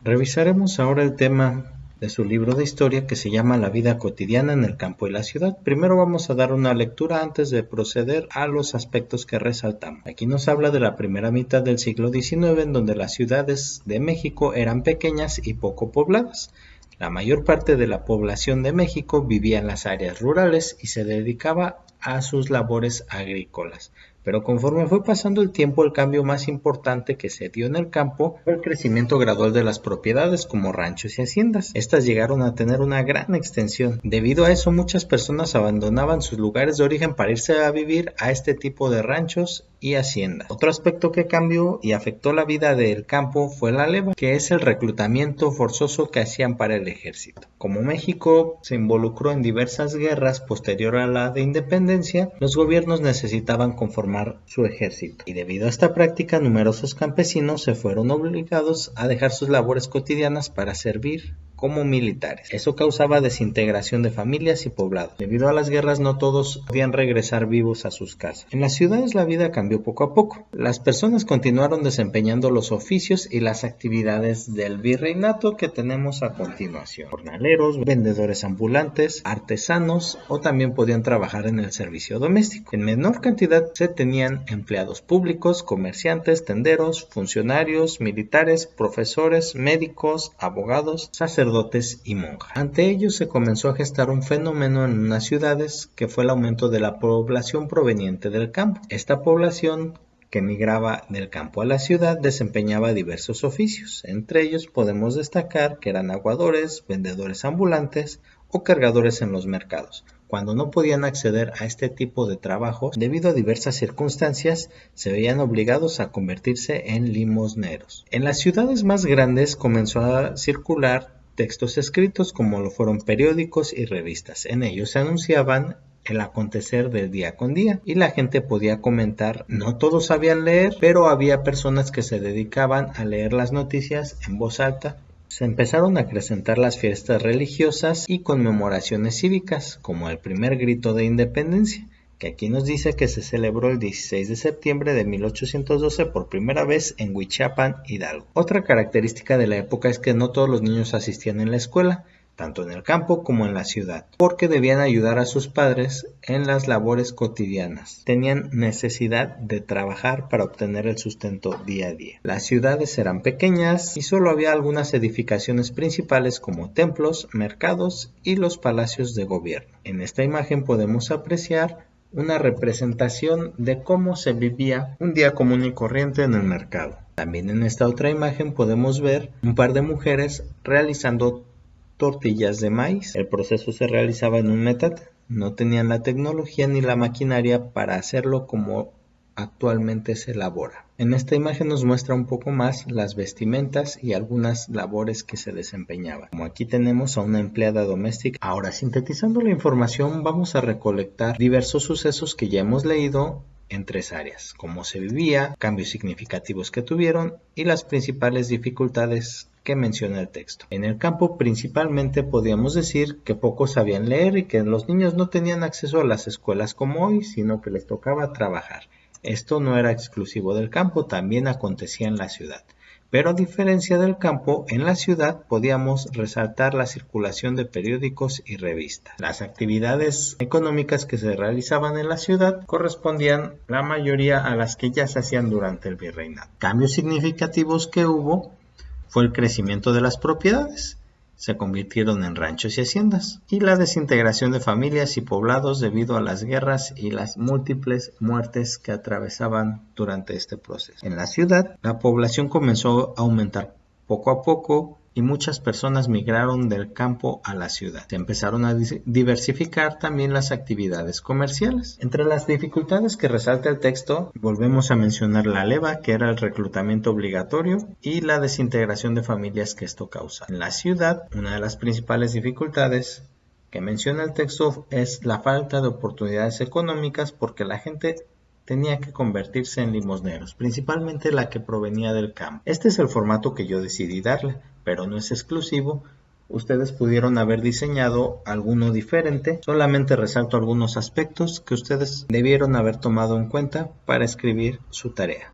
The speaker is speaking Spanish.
Revisaremos ahora el tema de su libro de historia que se llama La vida cotidiana en el campo y la ciudad. Primero vamos a dar una lectura antes de proceder a los aspectos que resaltamos. Aquí nos habla de la primera mitad del siglo XIX, en donde las ciudades de México eran pequeñas y poco pobladas. La mayor parte de la población de México vivía en las áreas rurales y se dedicaba a sus labores agrícolas. Pero conforme fue pasando el tiempo, el cambio más importante que se dio en el campo fue el crecimiento gradual de las propiedades como ranchos y haciendas. Estas llegaron a tener una gran extensión. Debido a eso, muchas personas abandonaban sus lugares de origen para irse a vivir a este tipo de ranchos y haciendas. Otro aspecto que cambió y afectó la vida del campo fue la leva, que es el reclutamiento forzoso que hacían para el ejército. Como México se involucró en diversas guerras posterior a la de independencia, los gobiernos necesitaban conformar su ejército, y debido a esta práctica numerosos campesinos se fueron obligados a dejar sus labores cotidianas para servir como militares. Eso causaba desintegración de familias y poblados. Debido a las guerras no todos podían regresar vivos a sus casas. En las ciudades la vida cambió poco a poco. Las personas continuaron desempeñando los oficios y las actividades del virreinato que tenemos a continuación. Jornaleros, vendedores ambulantes, artesanos o también podían trabajar en el servicio doméstico. En menor cantidad se tenían empleados públicos, comerciantes, tenderos, funcionarios, militares, profesores, médicos, abogados, sacerdotes y monjas. Ante ello se comenzó a gestar un fenómeno en unas ciudades que fue el aumento de la población proveniente del campo. Esta población que migraba del campo a la ciudad desempeñaba diversos oficios. Entre ellos podemos destacar que eran aguadores, vendedores ambulantes o cargadores en los mercados. Cuando no podían acceder a este tipo de trabajo, debido a diversas circunstancias, se veían obligados a convertirse en limosneros. En las ciudades más grandes comenzó a circular textos escritos como lo fueron periódicos y revistas. En ellos se anunciaban el acontecer del día con día y la gente podía comentar. No todos sabían leer, pero había personas que se dedicaban a leer las noticias en voz alta. Se empezaron a acrecentar las fiestas religiosas y conmemoraciones cívicas, como el primer grito de independencia, que aquí nos dice que se celebró el 16 de septiembre de 1812 por primera vez en Huichapan, Hidalgo. Otra característica de la época es que no todos los niños asistían en la escuela, tanto en el campo como en la ciudad, porque debían ayudar a sus padres en las labores cotidianas. Tenían necesidad de trabajar para obtener el sustento día a día. Las ciudades eran pequeñas y solo había algunas edificaciones principales como templos, mercados y los palacios de gobierno. En esta imagen podemos apreciar una representación de cómo se vivía un día común y corriente en el mercado. También en esta otra imagen podemos ver un par de mujeres realizando tortillas de maíz. El proceso se realizaba en un metate. No tenían la tecnología ni la maquinaria para hacerlo como actualmente se elabora. En esta imagen nos muestra un poco más las vestimentas y algunas labores que se desempeñaban. Como aquí tenemos a una empleada doméstica. Ahora, sintetizando la información, vamos a recolectar diversos sucesos que ya hemos leído en tres áreas: cómo se vivía, cambios significativos que tuvieron y las principales dificultades que menciona el texto. En el campo principalmente podríamos decir que pocos sabían leer y que los niños no tenían acceso a las escuelas como hoy, sino que les tocaba trabajar. Esto no era exclusivo del campo, también acontecía en la ciudad. Pero a diferencia del campo, en la ciudad podíamos resaltar la circulación de periódicos y revistas. Las actividades económicas que se realizaban en la ciudad correspondían la mayoría a las que ya se hacían durante el virreinato. Cambios significativos que hubo fue el crecimiento de las propiedades. Se convirtieron en ranchos y haciendas, y la desintegración de familias y poblados debido a las guerras y las múltiples muertes que atravesaban durante este proceso. En la ciudad, la población comenzó a aumentar poco a poco y muchas personas migraron del campo a la ciudad. Se empezaron a diversificar también las actividades comerciales. Entre las dificultades que resalta el texto, volvemos a mencionar la leva, que era el reclutamiento obligatorio, y la desintegración de familias que esto causa. En la ciudad, una de las principales dificultades que menciona el texto es la falta de oportunidades económicas, porque la gente tenía que convertirse en limosneros, principalmente la que provenía del campo. Este es el formato que yo decidí darle, pero no es exclusivo. Ustedes pudieron haber diseñado alguno diferente. Solamente resalto algunos aspectos que ustedes debieron haber tomado en cuenta para escribir su tarea.